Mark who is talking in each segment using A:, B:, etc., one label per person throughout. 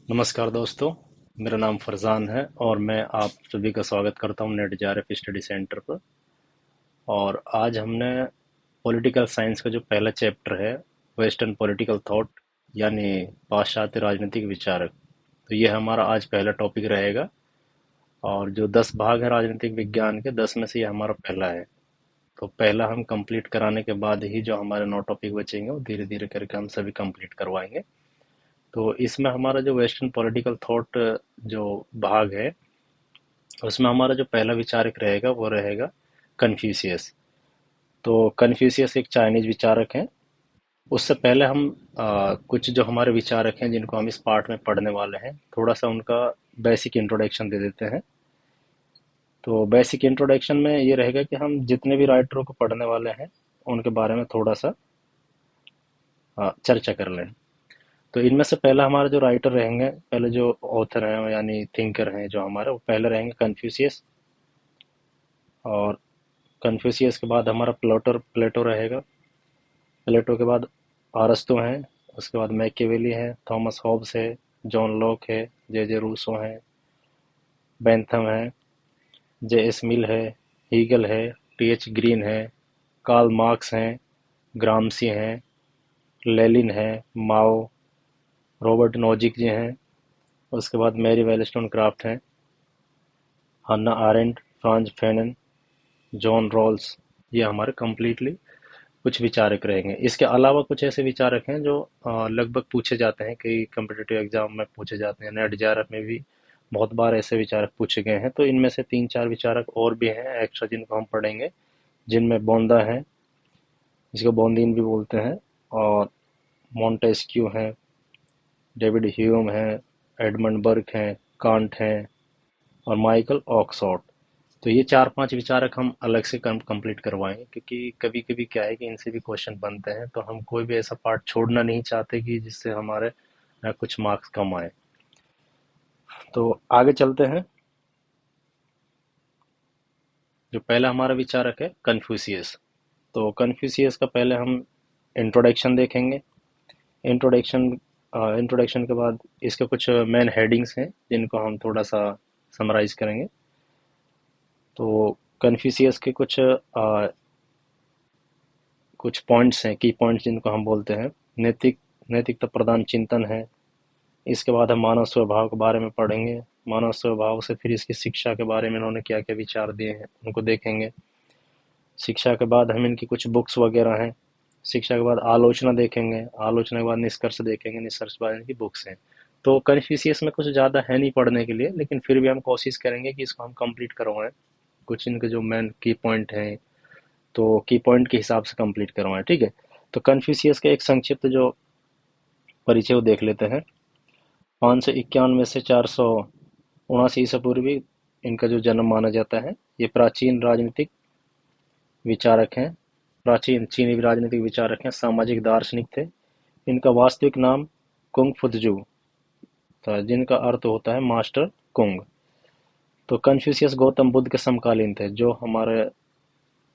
A: नमस्कार दोस्तों। मेरा नाम फरजान है और मैं आप सभी का स्वागत करता हूं नेट जेआरएफ स्टडी सेंटर पर। और आज हमने पॉलिटिकल साइंस का जो पहला चैप्टर है, वेस्टर्न पॉलिटिकल थॉट, यानी पाश्चात्य राजनीतिक विचारक, तो ये हमारा आज पहला टॉपिक रहेगा। और जो 10 भाग है राजनीतिक विज्ञान के, 10 में से ये हमारा पहला है। तो पहला हम कंप्लीट कराने के बाद ही जो हमारे 9 टॉपिक बचेंगे वो धीरे धीरे करके हम सभी कंप्लीट करवाएंगे। तो इसमें हमारा जो वेस्टर्न पॉलिटिकल थॉट जो भाग है, उसमें हमारा जो पहला विचारक रहेगा वो रहेगा कन्फ्यूशियस। तो कन्फ्यूशियस एक चाइनीज विचारक हैं। उससे पहले हम कुछ जो हमारे विचारक हैं जिनको हम इस पार्ट में पढ़ने वाले हैं, थोड़ा सा उनका बेसिक इंट्रोडक्शन दे देते हैं। तो बेसिक इंट्रोडक्शन में ये रहेगा कि हम जितने भी राइटरों को पढ़ने वाले हैं उनके बारे में थोड़ा सा चर्चा कर लें। तो इनमें से पहला हमारा जो राइटर रहेंगे, पहले जो ऑथर हैं यानी थिंकर हैं जो हमारे, वो पहले रहेंगे कन्फ्यूशियस। और कन्फ्यूशियस के बाद हमारा प्लेटो प्लेटो रहेगा। प्लेटो के बाद अरस्तु हैं। उसके बाद मैकियावेली है, थॉमस हॉब्स है, जॉन लॉक है, जे जे रूसो है, बेंथम है, जे एस मिल है, हीगल है, टी एच ग्रीन है, कार्ल मार्क्स हैं, ग्रामसी हैं, लेनिन है, माओ, रॉबर्ट नोजिक जी हैं। उसके बाद मैरी वेलस्टोनक्राफ्ट हैं, Hannah Arendt, Frantz Fanon, John Rawls. ये हमारे कंप्लीटली कुछ विचारक रहेंगे। इसके अलावा कुछ ऐसे विचारक हैं जो लगभग पूछे जाते हैं, कई कम्पिटिटिव एग्जाम में पूछे जाते हैं, नेट जेआरएफ में भी बहुत बार ऐसे विचारक पूछे गए हैं। तो इनमें से 3-4 विचारक और भी हैं एक्स्ट्रा जिनको हम पढ़ेंगे, जिनमें बोंदा है, जिसको बोंदीन भी बोलते हैं, और मॉन्टेस्क्यू हैं, डेविड ह्यूम हैं, एडमंड बर्क हैं, कांट हैं, और माइकल ऑक्सफोर्ड। तो ये 4-5 विचारक हम अलग से कंप्लीट करवाएंगे, क्योंकि कभी कभी क्या है कि इनसे भी क्वेश्चन बनते हैं, तो हम कोई भी ऐसा पार्ट छोड़ना नहीं चाहते कि जिससे हमारे कुछ मार्क्स कम आए। तो आगे चलते हैं। जो पहला हमारा विचारक है कन्फ्यूशियस। तो कन्फ्यूशियस का पहले हम इंट्रोडक्शन देखेंगे। इंट्रोडक्शन इंट्रोडक्शन के बाद इसके कुछ मेन हेडिंग्स हैं जिनको हम थोड़ा सा समराइज करेंगे। तो कन्फ्यूशियस के कुछ पॉइंट्स हैं, की पॉइंट्स जिनको हम बोलते हैं। नैतिकता प्रधान चिंतन है। इसके बाद हम मानव स्वभाव के बारे में पढ़ेंगे। मानव स्वभाव से फिर इसकी शिक्षा के बारे में इन्होंने क्या क्या विचार दिए हैं उनको देखेंगे। शिक्षा के बाद हम इनकी कुछ बुक्स वगैरह हैं। शिक्षा के बाद आलोचना देखेंगे। आलोचना के बाद निष्कर्ष देखेंगे। निष्कर्ष के बाद इनकी बुक्स हैं। तो कन्फ्यूशियस में कुछ ज़्यादा है नहीं पढ़ने के लिए, लेकिन फिर भी हम कोशिश करेंगे कि इसको हम कंप्लीट करवाएं। कुछ इनके जो मेन की पॉइंट हैं, तो की पॉइंट के हिसाब से कंप्लीट करवाएं, ठीक है। तो कन्फ्यूशियस का एक संक्षिप्त जो परिचय वो देख लेते हैं। 551 से 479 ईसा पूर्वी इनका जो जन्म माना जाता है। ये प्राचीन राजनीतिक विचारक हैं। प्राचीन चीनी राजनीतिक विचारक हैं, सामाजिक दार्शनिक थे। इनका वास्तविक नाम कुंग फुत्जू था, जिनका अर्थ होता है मास्टर कुंग। तो कन्फ्यूशियस गौतम बुद्ध के समकालीन थे। जो हमारे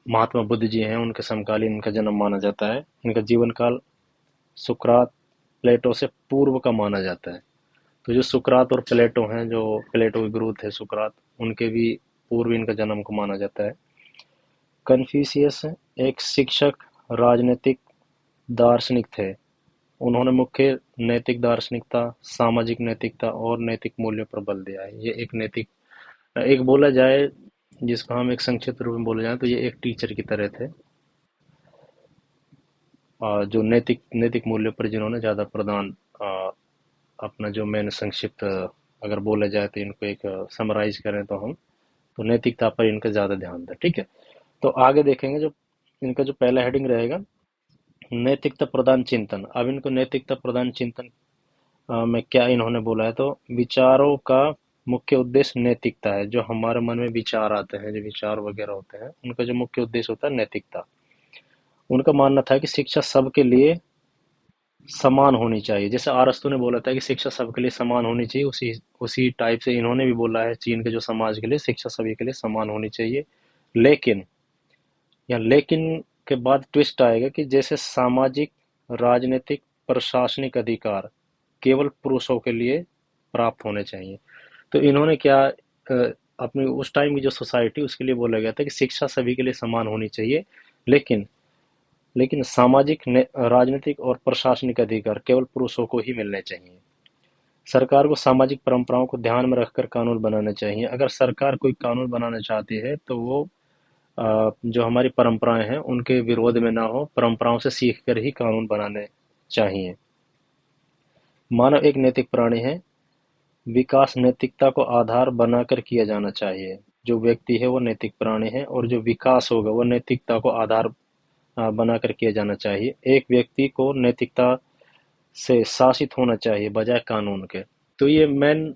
A: महात्मा बुद्ध जी हैं उनके समकालीन इनका जन्म माना जाता है। इनका जीवन काल सुकरात, प्लेटो से पूर्व का माना जाता है। तो जो सुकरात और प्लेटो हैं, जो प्लेटो के गुरु थे सुकरात, उनके भी पूर्व इनका जन्म को माना जाता है। कन्फ्यूशियस एक शिक्षक, राजनीतिक दार्शनिक थे। उन्होंने मुख्य नैतिक दार्शनिकता, सामाजिक नैतिकता और नैतिक मूल्यों पर बल दिया है। ये एक नैतिक, एक बोला जाए, जिसको हम एक संक्षिप्त रूप में बोले जाए तो ये एक टीचर की तरह थे। जो नैतिक नैतिक मूल्यों पर जिन्होंने ज़्यादा प्रदान, अपना जो मैंने संक्षिप्त अगर बोला जाए तो इनको एक समराइज करें तो हम, तो नैतिकता पर इनका ज़्यादा ध्यान था, ठीक है। तो आगे देखेंगे जो इनका जो पहला हेडिंग रहेगा, नैतिकता प्रधान चिंतन। अब इनको नैतिकता प्रधान चिंतन में क्या इन्होंने बोला है, तो विचारों का मुख्य उद्देश्य नैतिकता है। जो हमारे मन में विचार आते हैं, जो विचार वगैरह होते हैं, उनका जो मुख्य उद्देश्य होता है नैतिकता। उनका मानना था कि शिक्षा सबके लिए समान होनी चाहिए। जैसे अरस्तु ने बोला था कि शिक्षा सबके लिए समान होनी चाहिए, उसी उसी टाइप से इन्होंने भी बोला है चीन के जो समाज के लिए शिक्षा सभी के लिए समान होनी चाहिए। लेकिन, या लेकिन के बाद ट्विस्ट आएगा कि जैसे सामाजिक, राजनीतिक, प्रशासनिक अधिकार केवल पुरुषों के लिए प्राप्त होने चाहिए। तो इन्होंने क्या अपनी उस टाइम की जो सोसाइटी उसके लिए बोला गया था कि शिक्षा सभी के लिए समान होनी चाहिए, लेकिन लेकिन सामाजिक राजनीतिक और प्रशासनिक अधिकार केवल पुरुषों को ही मिलने चाहिए। सरकार को सामाजिक परंपराओं को ध्यान में रखकर कानून बनाने चाहिए। अगर सरकार कोई कानून बनाना चाहती है तो वो जो हमारी परंपराएं हैं उनके विरोध में ना हो, परंपराओं से सीख कर ही कानून बनाने चाहिए। मानव एक नैतिक प्राणी है। विकास नैतिकता को आधार बनाकर किया जाना चाहिए। जो व्यक्ति है वो नैतिक प्राणी है, और जो विकास होगा वो नैतिकता को आधार बनाकर किया जाना चाहिए। एक व्यक्ति को नैतिकता से शासित होना चाहिए बजाय कानून के। तो ये मेन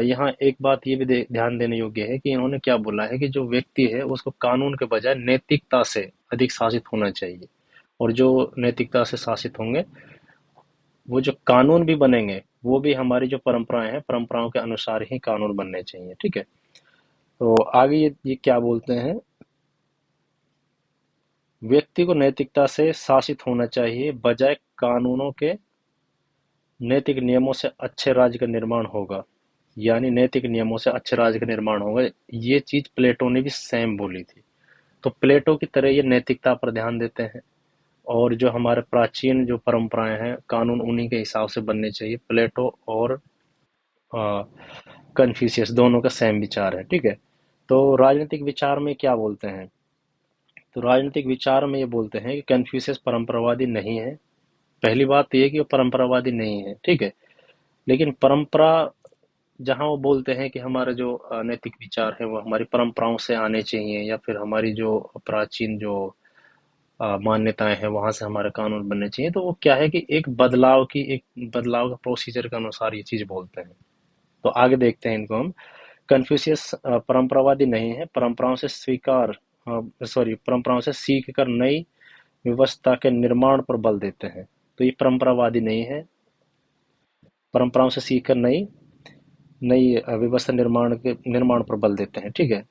A: यहाँ एक बात ये भी ध्यान देने योग्य है कि इन्होंने क्या बोला है कि जो व्यक्ति है उसको कानून के बजाय नैतिकता से अधिक शासित होना चाहिए, और जो नैतिकता से शासित होंगे वो जो कानून भी बनेंगे वो भी हमारी जो परंपराएं हैं परंपराओं के अनुसार ही कानून बनने चाहिए। ठीक है। तो आगे ये क्या बोलते हैं, व्यक्ति को नैतिकता से शासित होना चाहिए बजाय कानूनों के। नैतिक नियमों से अच्छे राज्य का निर्माण होगा। यानी नैतिक नियमों से अच्छे राज्य का निर्माण होगा। ये चीज प्लेटो ने भी सेम बोली थी। तो प्लेटो की तरह ये नैतिकता पर ध्यान देते हैं, और जो हमारे प्राचीन जो परंपराएं हैं कानून उन्हीं के हिसाब से बनने चाहिए। प्लेटो और कन्फ्यूशियस दोनों का सेम विचार है। ठीक है। तो राजनीतिक विचार में क्या बोलते हैं, तो राजनीतिक विचार में ये बोलते हैं कि कन्फ्यूशियस परंपरावादी नहीं है। पहली बात तो ये कि वो परंपरावादी नहीं है। ठीक है। लेकिन परंपरा, जहाँ वो बोलते हैं कि हमारे जो नैतिक विचार है वो हमारी परंपराओं से आने चाहिए, या फिर हमारी जो प्राचीन जो मान्यताएं हैं वहां से हमारे कानून बनने चाहिए, तो वो क्या है कि एक बदलाव का प्रोसीजर के अनुसार ये चीज बोलते हैं। तो आगे देखते हैं इनको हम। कन्फ्यूशियस परंपरावादी नहीं है। परंपराओं से सीख कर नई व्यवस्था के निर्माण पर बल देते हैं। तो ये परंपरावादी नहीं है। परंपराओं से सीख कर नई नई व्यवस्था निर्माण पर बल देते हैं। ठीक है।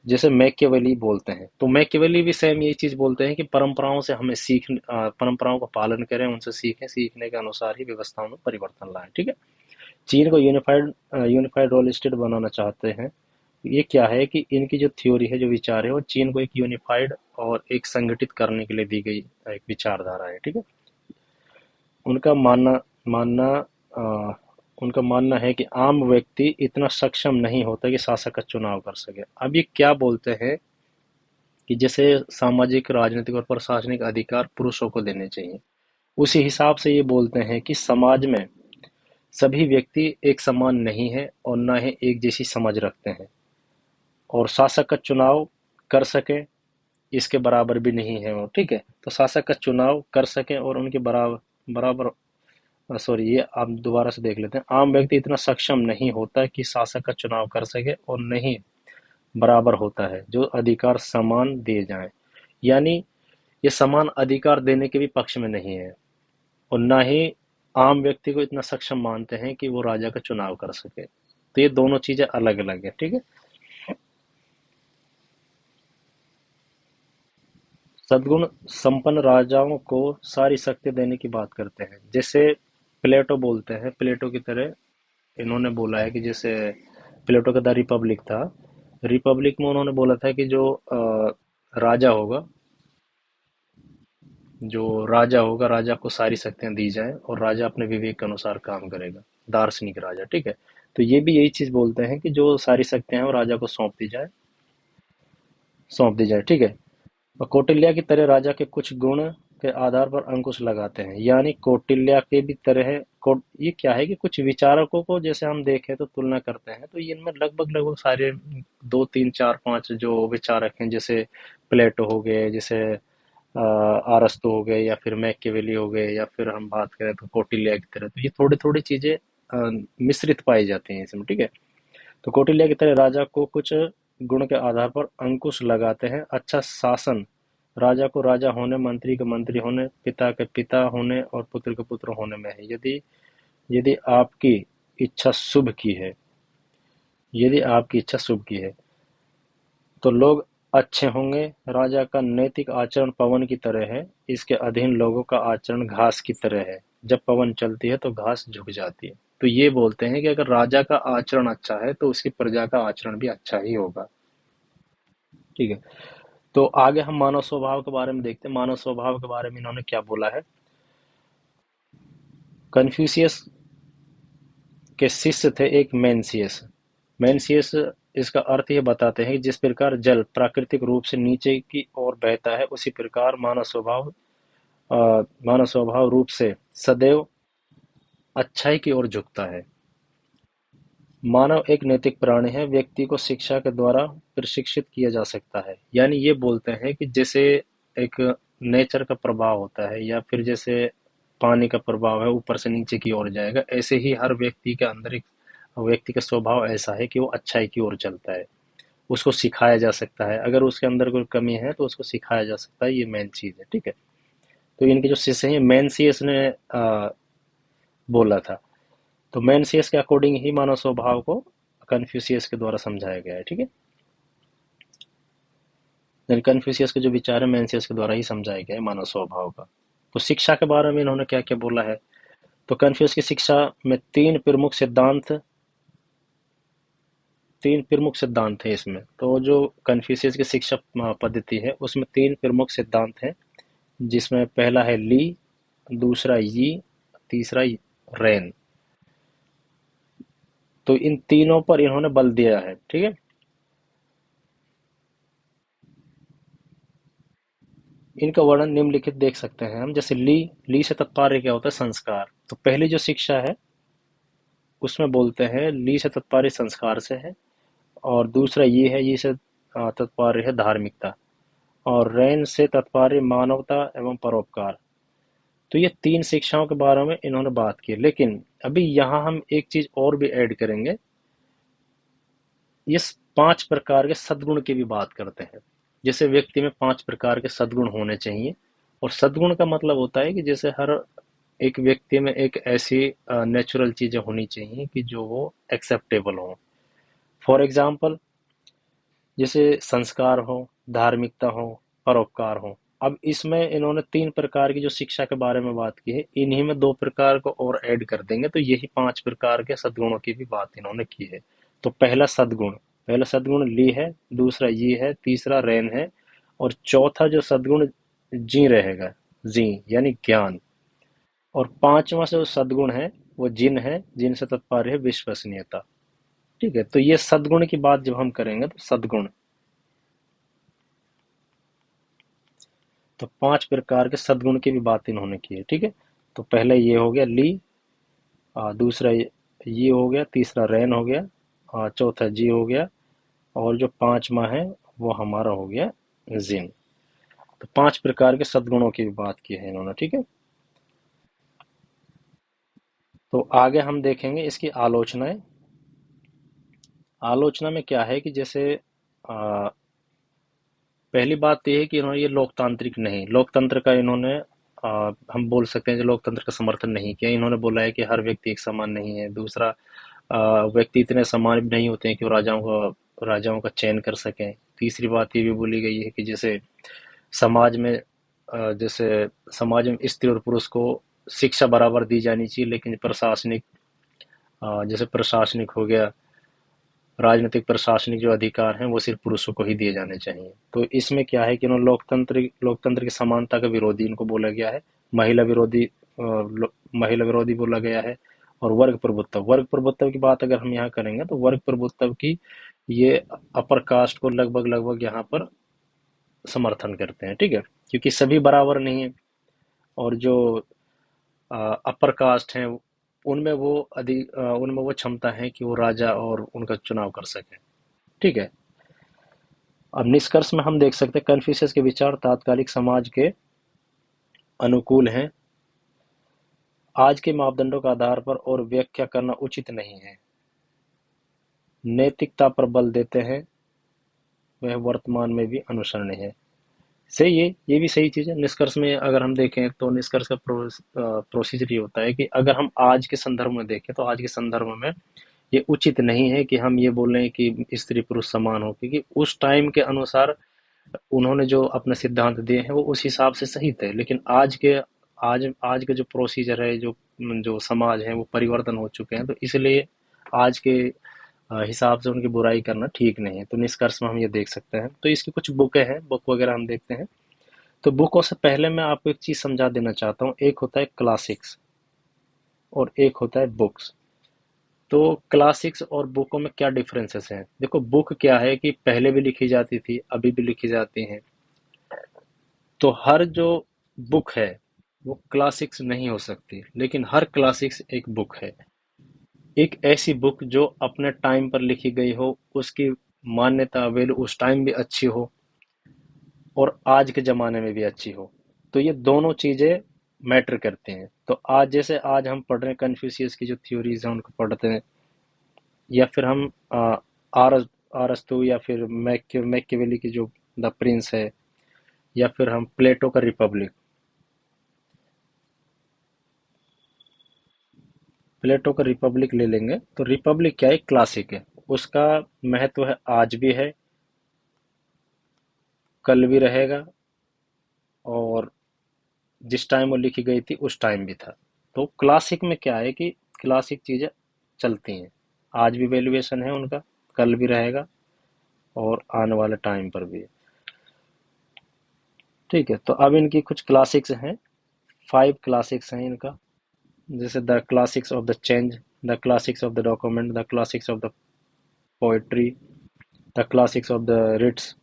A: जैसे मैकियावेली बोलते हैं, तो मैकियावेली भी सेम यही चीज बोलते हैं कि परंपराओं से हमें परंपराओं का पालन करें, उनसे सीखें, सीखने के अनुसार ही व्यवस्थाओं में परिवर्तन लाएं। ठीक है। चीन को यूनिफाइड रोल स्टेट बनाना चाहते हैं। ये क्या है कि इनकी जो थ्योरी है, जो विचार है, वो चीन को एक यूनिफाइड और एक संगठित करने के लिए दी गई एक विचारधारा है। ठीक है। उनका मानना मानना अ, उनका मानना है कि आम व्यक्ति इतना सक्षम नहीं होता कि शासक का चुनाव कर सके। अब ये क्या बोलते हैं कि जैसे सामाजिक, राजनीतिक और प्रशासनिक अधिकार पुरुषों को देने चाहिए, उसी हिसाब से ये बोलते हैं कि समाज में सभी व्यक्ति एक समान नहीं है और न ही एक जैसी समझ रखते हैं, और शासक का चुनाव कर सके इसके बराबर भी नहीं है वो। ठीक है। तो शासक का चुनाव कर सके और उनके बराबर बराबर सॉरी, ये आप दोबारा से देख लेते हैं। आम व्यक्ति इतना सक्षम नहीं होता कि शासक का चुनाव कर सके, और नहीं बराबर होता है जो अधिकार समान दिए जाएं। यानी ये समान अधिकार देने के भी पक्ष में नहीं है, और ना ही आम व्यक्ति को इतना सक्षम मानते हैं कि वो राजा का चुनाव कर सके। तो ये दोनों चीजें अलग अलग है। ठीक है। सद्गुण संपन्न राजाओं को सारी शक्ति देने की बात करते हैं। जैसे प्लेटो बोलते हैं, प्लेटो की तरह इन्होंने बोला है कि जैसे प्लेटो का द रिपब्लिक था। रिपब्लिक में उन्होंने बोला था कि राजा होगा राजा होगा, राजा को सारी शक्तियां दी जाए, और राजा अपने विवेक के अनुसार काम करेगा। दार्शनिक राजा। ठीक है। तो ये भी यही चीज बोलते हैं कि जो सारी शक्तियां हैं वो राजा को सौंप दी जाए। ठीक है। और कौटिल्य की तरह राजा के कुछ गुण के आधार पर अंकुश लगाते हैं। यानी कौटिल्य के भी तरह ये क्या है कि कुछ विचारकों को जैसे हम देखें तो तुलना करते हैं, तो इनमें लगभग लगभग सारे दो तीन चार पांच जो विचारक हैं, जैसे प्लेटो हो गए, जैसे अरस्तु हो गए, या फिर मैकियावेली हो गए, या फिर हम बात करें तो कौटिल्य की तरह, तो ये थोड़ी थोड़ी चीजें मिश्रित पाई जाती हैं इसमें। ठीक है। तो कौटिल्य की तरह राजा को कुछ गुण के आधार पर अंकुश लगाते हैं। अच्छा शासन राजा को राजा होने, मंत्री के मंत्री होने, पिता के पिता होने और पुत्र के पुत्र होने में है। यदि यदि आपकी इच्छा शुभ की है यदि आपकी इच्छा शुभ की है तो लोग अच्छे होंगे। राजा का नैतिक आचरण पवन की तरह है। इसके अधीन लोगों का आचरण घास की तरह है। जब पवन चलती है तो घास झुक जाती है। तो ये बोलते हैं कि अगर राजा का आचरण अच्छा है तो उसकी प्रजा का आचरण भी अच्छा ही होगा। ठीक है। तो आगे हम मानव स्वभाव के बारे में देखते हैं। मानव स्वभाव के बारे में इन्होंने क्या बोला है। कन्फ्यूशियस के शिष्य थे एक मेंसियस। मेंसियस इसका अर्थ ये बताते हैं कि जिस प्रकार जल प्राकृतिक रूप से नीचे की ओर बहता है, उसी प्रकार मानव स्वभाव रूप से सदैव अच्छाई की ओर झुकता है। मानव एक नैतिक प्राणी है, व्यक्ति को शिक्षा के द्वारा प्रशिक्षित किया जा सकता है। यानी ये बोलते हैं कि जैसे एक नेचर का प्रभाव होता है, या फिर जैसे पानी का प्रभाव है ऊपर से नीचे की ओर जाएगा, ऐसे ही हर व्यक्ति के अंदर एक व्यक्ति का स्वभाव ऐसा है कि वो अच्छाई की ओर चलता है। उसको सिखाया जा सकता है, अगर उसके अंदर कोई कमी है तो उसको सिखाया जा सकता है। ये मेन चीज है। ठीक है। तो इनके जो शिष्य हैं, मेंसियस ने बोला था। तो मेंसियस के अकॉर्डिंग ही मानव स्वभाव को कन्फ्यूशियस के द्वारा समझाया गया है। ठीक है। यानी कन्फ्यूशियस के जो विचार है मेंसियस के द्वारा ही समझाया गया है मानव स्वभाव का। तो शिक्षा के बारे में इन्होंने क्या क्या बोला है। तो कन्फ्यूशियस की शिक्षा में तीन प्रमुख सिद्धांत है इसमें। तो जो कन्फ्यूशियस की शिक्षा पद्धति है उसमें तीन प्रमुख सिद्धांत हैं, जिसमें पहला है ली, दूसरा यी, तीसरा रेन। तो इन तीनों पर इन्होंने बल दिया है। ठीक है। इनका वर्णन निम्नलिखित देख सकते हैं हम। जैसे ली से तात्पर्य क्या होता है, संस्कार। तो पहली जो शिक्षा है उसमें बोलते हैं ली से तात्पर्य संस्कार से है, और दूसरा ये से तात्पर्य है धार्मिकता, और रैन से तात्पर्य मानवता एवं परोपकार। तो ये तीन शिक्षाओं के बारे में इन्होंने बात की। लेकिन अभी यहाँ हम एक चीज और भी ऐड करेंगे। इस 5 प्रकार के सद्गुण की भी बात करते हैं। जैसे व्यक्ति में 5 प्रकार के सद्गुण होने चाहिए। और सद्गुण का मतलब होता है कि जैसे हर एक व्यक्ति में एक ऐसी नेचुरल चीजें होनी चाहिए कि जो वो एक्सेप्टेबल हो। फॉर एग्जाम्पल, जैसे संस्कार हो, धार्मिकता हो, परोपकार हो। अब इसमें इन्होंने 3 प्रकार की जो शिक्षा के बारे में बात की है, इन्हीं में 2 प्रकार को और ऐड कर देंगे तो यही 5 प्रकार के सद्गुणों की भी बात इन्होंने की है। तो पहला सद्गुण ली है, दूसरा ये है, तीसरा रैन है, और चौथा जो सद्गुण जी रहेगा, जी यानी ज्ञान। और पांचवा जो सद्गुण है वो जिन है, जिन से तात्पर्य है विश्वसनीयता। ठीक है। तो ये सद्गुण की बात जब हम करेंगे तो सद्गुण, तो 5 प्रकार के सद्गुण की भी बात इन्होंने की है। ठीक है। तो पहले ये हो गया ली, दूसरा ये हो गया, तीसरा रैन हो गया, चौथा जी हो गया, और जो पांचवा है वो हमारा हो गया जिन। तो 5 प्रकार के सद्गुणों की भी बात की है इन्होंने। ठीक है। तो आगे हम देखेंगे इसकी आलोचनाएं। आलोचना में क्या है कि जैसे आ, पहली बात तो ये है कि इन्होंने ये लोकतांत्रिक नहीं, लोकतंत्र का इन्होंने हम बोल सकते हैं जो लोकतंत्र का समर्थन नहीं किया। इन्होंने बोला है कि हर व्यक्ति एक समान नहीं है। दूसरा, व्यक्ति इतने समान भी नहीं होते हैं कि वो राजाओं का चयन कर सकें। तीसरी बात ये भी बोली गई है कि जैसे समाज में जैसे समाज में स्त्री और पुरुष को शिक्षा बराबर दी जानी चाहिए, लेकिन जैसे प्रशासनिक हो गया, राजनीतिक प्रशासनिक जो अधिकार हैं वो सिर्फ पुरुषों को ही दिए जाने चाहिए। तो इसमें क्या है कि उन्होंने लोकतंत्र की समानता का विरोधी इनको बोला गया है। महिला विरोधी महिला विरोधी बोला गया है। और वर्ग प्रभुत्व की बात अगर हम यहाँ करेंगे तो वर्ग प्रभुत्व की ये अपर कास्ट को लगभग लगभग यहाँ पर समर्थन करते हैं। ठीक है। क्योंकि सभी बराबर नहीं है, और जो अपर कास्ट हैं उनमें वो क्षमता है कि वो राजा और उनका चुनाव कर सकें। ठीक है। अब निष्कर्ष में हम देख सकते हैं कन्फ्यूशियस के विचार तात्कालिक समाज के अनुकूल हैं, आज के मापदंडों के आधार पर और व्याख्या करना उचित नहीं है, नैतिकता पर बल देते हैं, वह वर्तमान में भी अनुसरणीय है। सही है, ये भी सही चीज है। निष्कर्ष में अगर हम देखें तो निष्कर्ष का प्रोसीजर ये होता है कि अगर हम आज के संदर्भ में देखें तो आज के संदर्भ में ये उचित नहीं है कि हम ये बोलें कि स्त्री पुरुष समान हो, क्योंकि उस टाइम के अनुसार उन्होंने जो अपने सिद्धांत दिए हैं वो उस हिसाब से सही थे। लेकिन आज के जो प्रोसीजर है, जो जो समाज है वो परिवर्तन हो चुके हैं, तो इसलिए आज के हिसाब से उनकी बुराई करना ठीक नहीं है। तो निष्कर्ष में हम ये देख सकते हैं। तो इसकी कुछ बुकें हैं, बुक वगैरह हम देखते हैं। तो बुकों से पहले मैं आपको एक चीज समझा देना चाहता हूँ। एक होता है क्लासिक्स और एक होता है बुक्स। तो क्लासिक्स और बुकों में क्या डिफरेंसेस हैं? देखो, बुक क्या है कि पहले भी लिखी जाती थी, अभी भी लिखी जाती हैं। तो हर जो बुक है वो क्लासिक्स नहीं हो सकती, लेकिन हर क्लासिक्स एक बुक है। एक ऐसी बुक जो अपने टाइम पर लिखी गई हो, उसकी मान्यता वैल्यू उस टाइम भी अच्छी हो और आज के ज़माने में भी अच्छी हो। तो ये दोनों चीज़ें मैटर करते हैं। तो आज जैसे आज हम पढ़ रहे हैं कन्फ्यूशियस की जो थ्योरीज हैं उनको पढ़ते हैं, या फिर हम आर आरस्तु या फिर मैकियावेली की जो द प्रिंस है, या फिर हम प्लेटो का रिपब्लिक। प्लेटो का रिपब्लिक ले लेंगे तो रिपब्लिक क्या है? क्लासिक है। उसका महत्व है, आज भी है, कल भी रहेगा, और जिस टाइम वो लिखी गई थी उस टाइम भी था। तो क्लासिक में क्या है कि क्लासिक चीजें चलती हैं, आज भी वैल्यूएशन है उनका, कल भी रहेगा और आने वाले टाइम पर भी। ठीक है, तो अब इनकी कुछ क्लासिक्स हैं। 5 क्लासिक्स हैं इनका। जैसे the classics of the change, the classics of the document, the classics of the poetry, the classics of the rites,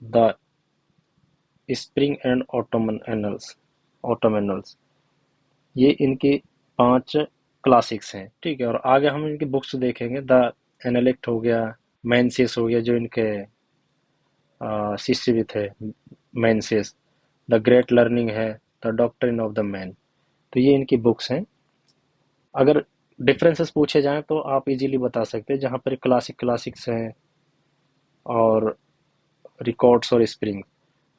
A: the spring and autumn annals. ये इनकी 5 क्लासिक्स हैं। ठीक है, और आगे हम इनकी बुक्स देखेंगे। द एनालिक्ट हो गया, मैंसिस हो गया जो इनके शिष्य भी थे, मैंसिस। द ग्रेट लर्निंग है, the doctrine of the man. तो ये इनकी बुक्स हैं। अगर डिफरेंसेस पूछे जाएं तो आप इजीली बता सकते हैं, जहाँ पर क्लासिक्स हैं और रिकॉर्ड्स और स्प्रिंग।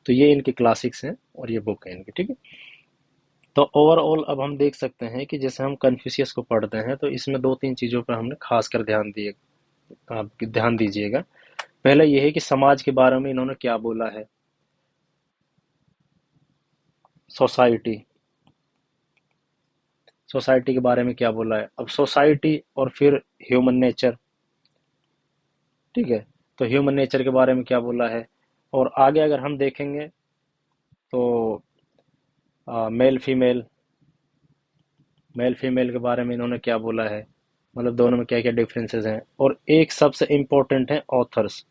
A: तो ये इनके क्लासिक्स हैं और ये बुक है इनकी। ठीक है, तो ओवरऑल अब हम देख सकते हैं कि जैसे हम कन्फ्यूशियस को पढ़ते हैं तो इसमें 2-3 चीज़ों पर हमने खास कर ध्यान दिए। आप ध्यान दीजिएगा। पहला ये है कि समाज के बारे में इन्होंने क्या बोला है। सोसाइटी, सोसाइटी के बारे में क्या बोला है। अब सोसाइटी और फिर ह्यूमन नेचर। ठीक है, तो ह्यूमन नेचर के बारे में क्या बोला है। और आगे अगर हम देखेंगे तो मेल फीमेल, मेल फीमेल के बारे में इन्होंने क्या बोला है, मतलब दोनों में क्या क्या डिफरेंसेस हैं। और एक सबसे इम्पोर्टेंट है ऑथर्स।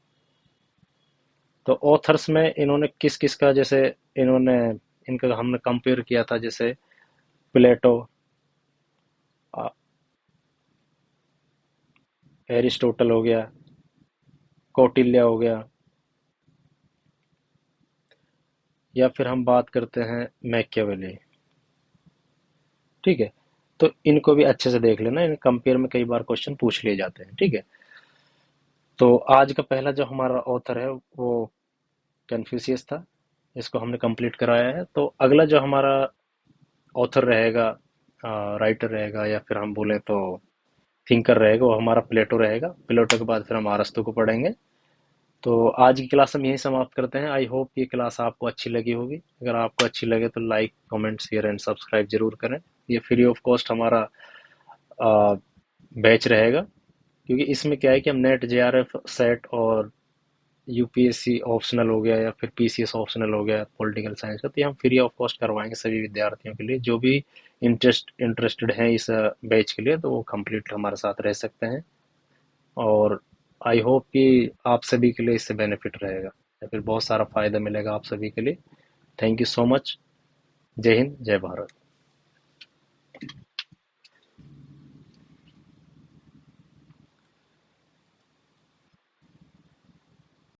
A: तो ऑथर्स में इन्होंने किस किस का, जैसे इन्होंने, इनका हमने कंपेयर किया था, जैसे प्लेटो, एरिस्टोटल हो गया, कौटिल्य हो गया, या फिर हम बात करते हैं मैकियावेली। ठीक है, तो इनको भी अच्छे से देख लेना, इन कंपेयर में कई बार क्वेश्चन पूछ लिए जाते हैं। ठीक है, तो आज का पहला जो हमारा ऑथर है वो कन्फ्यूशियस था, इसको हमने कंप्लीट कराया है। तो अगला जो हमारा ऑथर रहेगा, राइटर रहेगा, या फिर हम बोले तो थिंकर रहेगा, वो हमारा प्लेटो रहेगा। प्लेटो के बाद फिर हम अरस्तु को पढ़ेंगे। तो आज की क्लास हम यहीं समाप्त करते हैं। आई होप ये क्लास आपको अच्छी लगी होगी। अगर आपको अच्छी लगे तो like, comment, share and subscribe जरूर करें। ये फ्री ऑफ कॉस्ट हमारा बैच रहेगा, क्योंकि इसमें क्या है कि हम नेट, जेआरएफ, सेट और यूपीएससी ऑप्शनल हो गया, या फिर पीसीएस ऑप्शनल हो गया पॉलिटिकल साइंस का, तो ये हम फ्री ऑफ कॉस्ट करवाएंगे सभी विद्यार्थियों के लिए। जो भी इंटरेस्टेड हैं इस बैच के लिए, तो वो कंप्लीट हमारे साथ रह सकते हैं। और आई होप कि आप सभी के लिए इससे बेनिफिट रहेगा, या फिर बहुत सारा फायदा मिलेगा आप सभी के लिए। Thank you so much. जय हिंद, जय भारत।